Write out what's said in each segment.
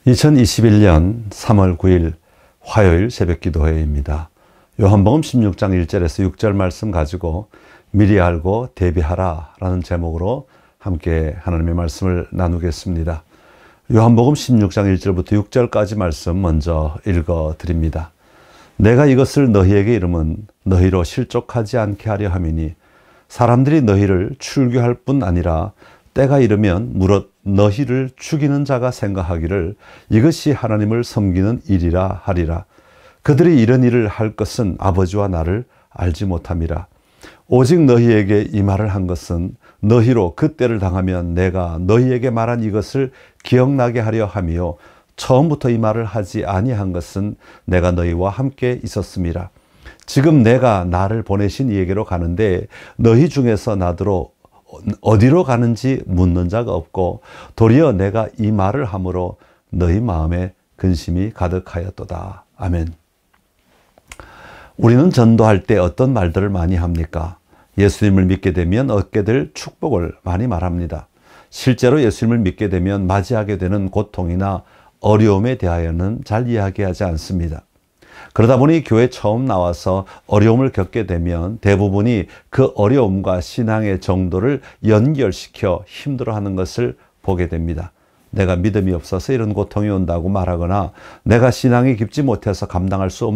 2021년 3월 9일 화요일 새벽기도회입니다. 요한복음 16장 1절에서 6절 말씀 가지고 미리 알고 대비하라 라는 제목으로 함께 하나님의 말씀을 나누겠습니다. 요한복음 16장 1절부터 6절까지 말씀 먼저 읽어 드립니다. 내가 이것을 너희에게 이름은 너희로 실족하지 않게 하려 함이니 사람들이 너희를 출교할 뿐 아니라 때가 이르면 무릇 너희를 죽이는 자가 생각하기를 이것이 하나님을 섬기는 일이라 하리라. 그들이 이런 일을 할 것은 아버지와 나를 알지 못함이라. 오직 너희에게 이 말을 한 것은 너희로 그 때를 당하면 내가 너희에게 말한 이것을 기억나게 하려 함이요 처음부터 이 말을 하지 아니한 것은 내가 너희와 함께 있었음이라. 지금 내가 나를 보내신 이에게로 가는데 너희 중에서 나더러 어디로 가는지 묻는 자가 없고 도리어 내가 이 말을 함으로 너희 마음에 근심이 가득하였도다. 아멘. 우리는 전도할 때 어떤 말들을 많이 합니까? 예수님을 믿게 되면 얻게 될 축복을 많이 말합니다. 실제로 예수님을 믿게 되면 맞이하게 되는 고통이나 어려움에 대하여는 잘 이야기하지 않습니다. 그러다 보니 교회 처음 나와서 어려움을 겪게 되면 대부분이 그 어려움과 신앙의 정도를 연결시켜 힘들어하는 것을 보게 됩니다. 내가 믿음이 없어서 이런 고통이 온다고 말하거나 내가 신앙이 깊지 못해서 감당할 수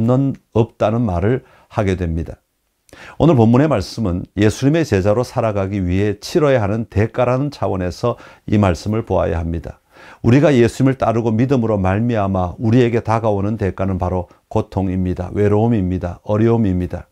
없다는 말을 하게 됩니다. 오늘 본문의 말씀은 예수님의 제자로 살아가기 위해 치러야 하는 대가라는 차원에서 이 말씀을 보아야 합니다. 우리가 예수님을 따르고 믿음으로 말미암아 우리에게 다가오는 대가는 바로 고통입니다. 외로움입니다. 어려움입니다.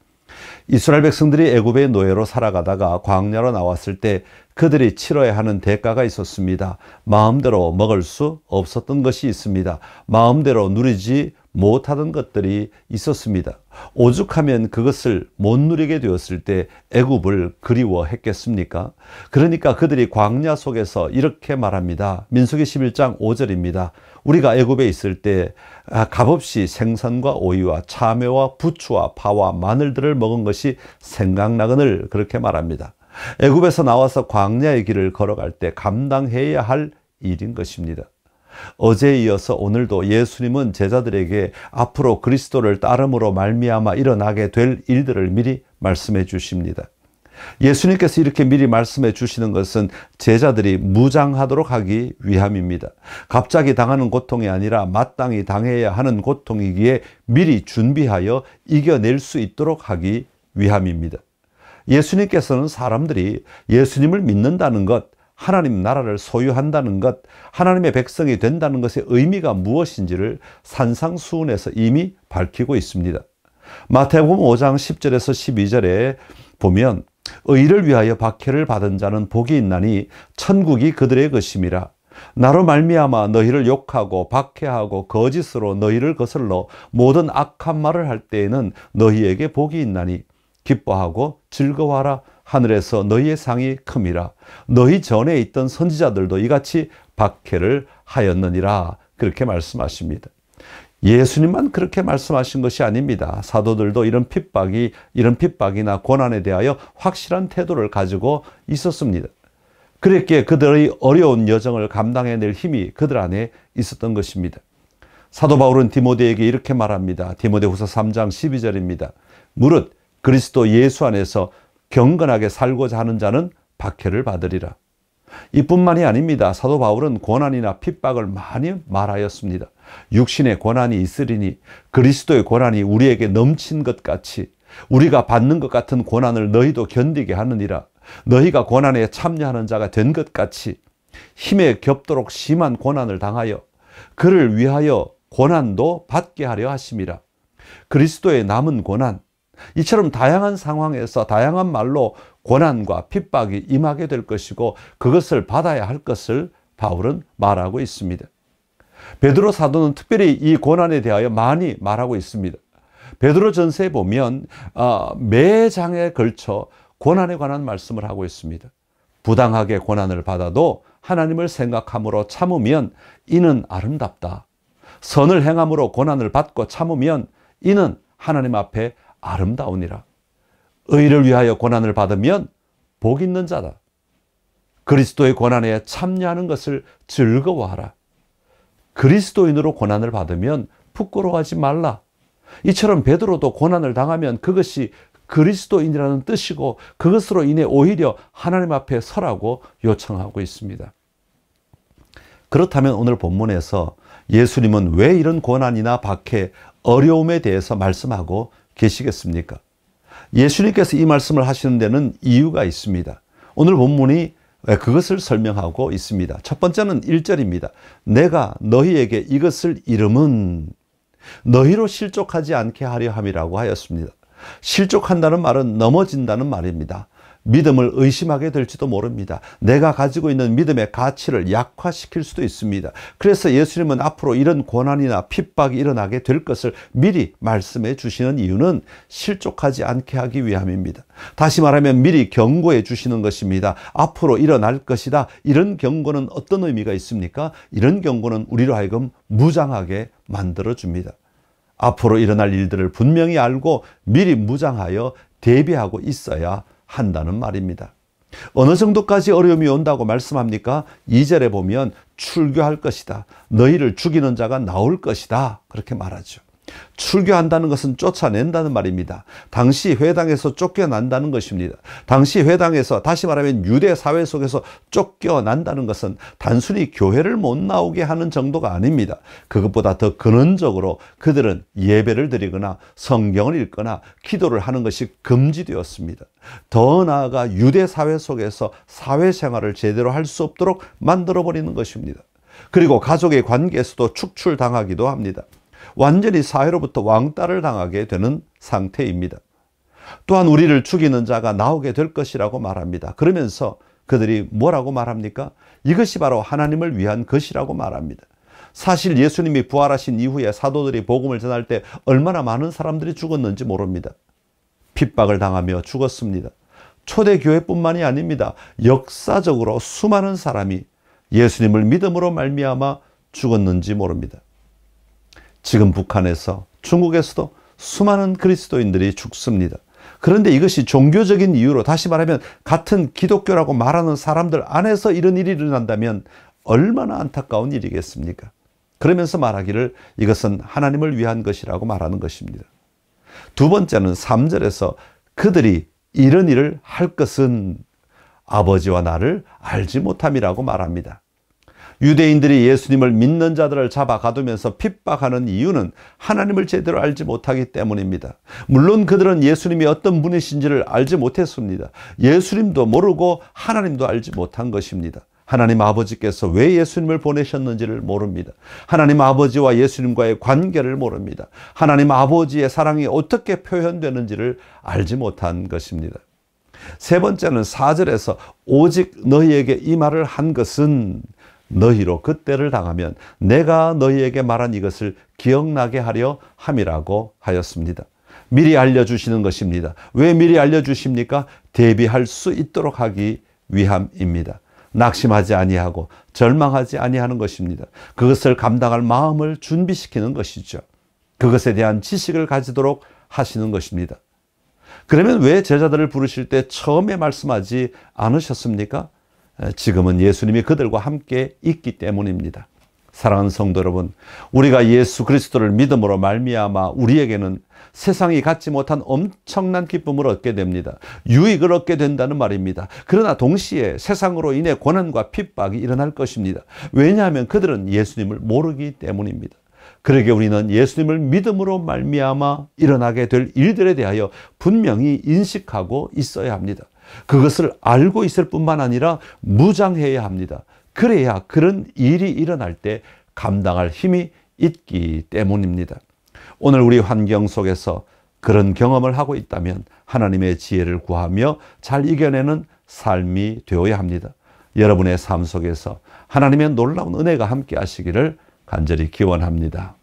이스라엘 백성들이 애굽의 노예로 살아가다가 광야로 나왔을 때 그들이 치러야 하는 대가가 있었습니다. 마음대로 먹을 수 없었던 것이 있습니다. 마음대로 누리지 못하던 것들이 있었습니다. 오죽하면 그것을 못 누리게 되었을 때 애굽을 그리워했겠습니까? 그러니까 그들이 광야 속에서 이렇게 말합니다. 민수기 11장 5절입니다. 우리가 애굽에 있을 때 값없이 생선과 오이와 참외와 부추와 파와 마늘들을 먹은 것이 생각나거늘 그렇게 말합니다. 애굽에서 나와서 광야의 길을 걸어갈 때 감당해야 할 일인 것입니다. 어제에 이어서 오늘도 예수님은 제자들에게 앞으로 그리스도를 따름으로 말미암아 일어나게 될 일들을 미리 말씀해 주십니다. 예수님께서 이렇게 미리 말씀해 주시는 것은 제자들이 무장하도록 하기 위함입니다. 갑자기 당하는 고통이 아니라 마땅히 당해야 하는 고통이기에 미리 준비하여 이겨낼 수 있도록 하기 위함입니다. 예수님께서는 사람들이 예수님을 믿는다는 것, 하나님 나라를 소유한다는 것, 하나님의 백성이 된다는 것의 의미가 무엇인지를 산상수훈에서 이미 밝히고 있습니다. 마태복음 5장 10절에서 12절에 보면 의를 위하여 박해를 받은 자는 복이 있나니 천국이 그들의 것임이라. 나로 말미암아 너희를 욕하고 박해하고 거짓으로 너희를 거슬러 모든 악한 말을 할 때에는 너희에게 복이 있나니 기뻐하고 즐거워하라. 하늘에서 너희의 상이 큼이라. 너희 전에 있던 선지자들도 이같이 박해를 하였느니라. 그렇게 말씀하십니다. 예수님만 그렇게 말씀하신 것이 아닙니다. 사도들도 이런 핍박이나 고난에 대하여 확실한 태도를 가지고 있었습니다. 그랬기에 그들의 어려운 여정을 감당해낼 힘이 그들 안에 있었던 것입니다. 사도 바울은 디모데에게 이렇게 말합니다. 디모데후서 3장 12절입니다. 무릇 그리스도 예수 안에서 경건하게 살고자 하는 자는 박해를 받으리라. 이뿐만이 아닙니다. 사도 바울은 고난이나 핍박을 많이 말하였습니다. 육신의 고난이 있으리니 그리스도의 고난이 우리에게 넘친 것 같이 우리가 받는 것 같은 고난을 너희도 견디게 하느니라. 너희가 고난에 참여하는 자가 된 것 같이 힘에 겹도록 심한 고난을 당하여 그를 위하여 고난도 받게 하려 하심이라. 그리스도의 남은 고난, 이처럼 다양한 상황에서 다양한 말로 고난과 핍박이 임하게 될 것이고 그것을 받아야 할 것을 바울은 말하고 있습니다. 베드로 사도는 특별히 이 고난에 대하여 많이 말하고 있습니다. 베드로 전서에 보면 매 장에 걸쳐 고난에 관한 말씀을 하고 있습니다. 부당하게 고난을 받아도 하나님을 생각함으로 참으면 이는 아름답다. 선을 행함으로 고난을 받고 참으면 이는 하나님 앞에 아름다우니라. 의를 위하여 고난을 받으면 복 있는 자다. 그리스도의 고난에 참여하는 것을 즐거워하라. 그리스도인으로 고난을 받으면 부끄러워하지 말라. 이처럼 베드로도 고난을 당하면 그것이 그리스도인이라는 뜻이고 그것으로 인해 오히려 하나님 앞에 서라고 요청하고 있습니다. 그렇다면 오늘 본문에서 예수님은 왜 이런 고난이나 박해, 어려움에 대해서 말씀하고 계시겠습니까? 예수님께서 이 말씀을 하시는 데는 이유가 있습니다. 오늘 본문이 그것을 설명하고 있습니다. 첫 번째는 1절입니다. 내가 너희에게 이것을 이름은 너희로 실족하지 않게 하려 함이라고 하였습니다. 실족한다는 말은 넘어진다는 말입니다. 믿음을 의심하게 될지도 모릅니다. 내가 가지고 있는 믿음의 가치를 약화시킬 수도 있습니다. 그래서 예수님은 앞으로 이런 고난이나 핍박이 일어나게 될 것을 미리 말씀해 주시는 이유는 실족하지 않게 하기 위함입니다. 다시 말하면 미리 경고해 주시는 것입니다. 앞으로 일어날 것이다. 이런 경고는 어떤 의미가 있습니까? 이런 경고는 우리로 하여금 무장하게 만들어 줍니다. 앞으로 일어날 일들을 분명히 알고 미리 무장하여 대비하고 있어야 한다는 말입니다. 어느 정도까지 어려움이 온다고 말씀합니까? 2절에 보면 출교할 것이다. 너희를 죽이는 자가 나올 것이다. 그렇게 말하죠. 출교한다는 것은 쫓아낸다는 말입니다. 당시 회당에서 쫓겨난다는 것입니다. 당시 회당에서, 다시 말하면 유대 사회 속에서 쫓겨난다는 것은 단순히 교회를 못 나오게 하는 정도가 아닙니다. 그것보다 더 근원적으로 그들은 예배를 드리거나 성경을 읽거나 기도를 하는 것이 금지되었습니다. 더 나아가 유대 사회 속에서 사회생활을 제대로 할 수 없도록 만들어버리는 것입니다. 그리고 가족의 관계에서도 축출당하기도 합니다. 완전히 사회로부터 왕따를 당하게 되는 상태입니다. 또한 우리를 죽이는 자가 나오게 될 것이라고 말합니다. 그러면서 그들이 뭐라고 말합니까? 이것이 바로 하나님을 위한 것이라고 말합니다. 사실 예수님이 부활하신 이후에 사도들이 복음을 전할 때 얼마나 많은 사람들이 죽었는지 모릅니다. 핍박을 당하며 죽었습니다. 초대교회뿐만이 아닙니다. 역사적으로 수많은 사람이 예수님을 믿음으로 말미암아 죽었는지 모릅니다. 지금 북한에서, 중국에서도 수많은 그리스도인들이 죽습니다. 그런데 이것이 종교적인 이유로, 다시 말하면 같은 기독교라고 말하는 사람들 안에서 이런 일이 일어난다면 얼마나 안타까운 일이겠습니까? 그러면서 말하기를 이것은 하나님을 위한 것이라고 말하는 것입니다. 두 번째는 3절에서 그들이 이런 일을 할 것은 아버지와 나를 알지 못함이라고 말합니다. 유대인들이 예수님을 믿는 자들을 잡아 가두면서 핍박하는 이유는 하나님을 제대로 알지 못하기 때문입니다. 물론 그들은 예수님이 어떤 분이신지를 알지 못했습니다. 예수님도 모르고 하나님도 알지 못한 것입니다. 하나님 아버지께서 왜 예수님을 보내셨는지를 모릅니다. 하나님 아버지와 예수님과의 관계를 모릅니다. 하나님 아버지의 사랑이 어떻게 표현되는지를 알지 못한 것입니다. 세 번째는 4절에서 오직 너희에게 이 말을 한 것은 너희로 그때를 당하면 내가 너희에게 말한 이것을 기억나게 하려 함이라고 하였습니다. 미리 알려주시는 것입니다. 왜 미리 알려주십니까? 대비할 수 있도록 하기 위함입니다. 낙심하지 아니하고 절망하지 아니하는 것입니다. 그것을 감당할 마음을 준비시키는 것이죠. 그것에 대한 지식을 가지도록 하시는 것입니다. 그러면 왜 제자들을 부르실 때 처음에 말씀하지 않으셨습니까? 지금은 예수님이 그들과 함께 있기 때문입니다. 사랑하는 성도 여러분, 우리가 예수 그리스도를 믿음으로 말미암아 우리에게는 세상이 갖지 못한 엄청난 기쁨을 얻게 됩니다. 유익을 얻게 된다는 말입니다. 그러나 동시에 세상으로 인해 고난과 핍박이 일어날 것입니다. 왜냐하면 그들은 예수님을 모르기 때문입니다. 그러게 우리는 예수님을 믿음으로 말미암아 일어나게 될 일들에 대하여 분명히 인식하고 있어야 합니다. 그것을 알고 있을 뿐만 아니라 무장해야 합니다. 그래야 그런 일이 일어날 때 감당할 힘이 있기 때문입니다. 오늘 우리 환경 속에서 그런 경험을 하고 있다면 하나님의 지혜를 구하며 잘 이겨내는 삶이 되어야 합니다. 여러분의 삶 속에서 하나님의 놀라운 은혜가 함께 하시기를 간절히 기원합니다.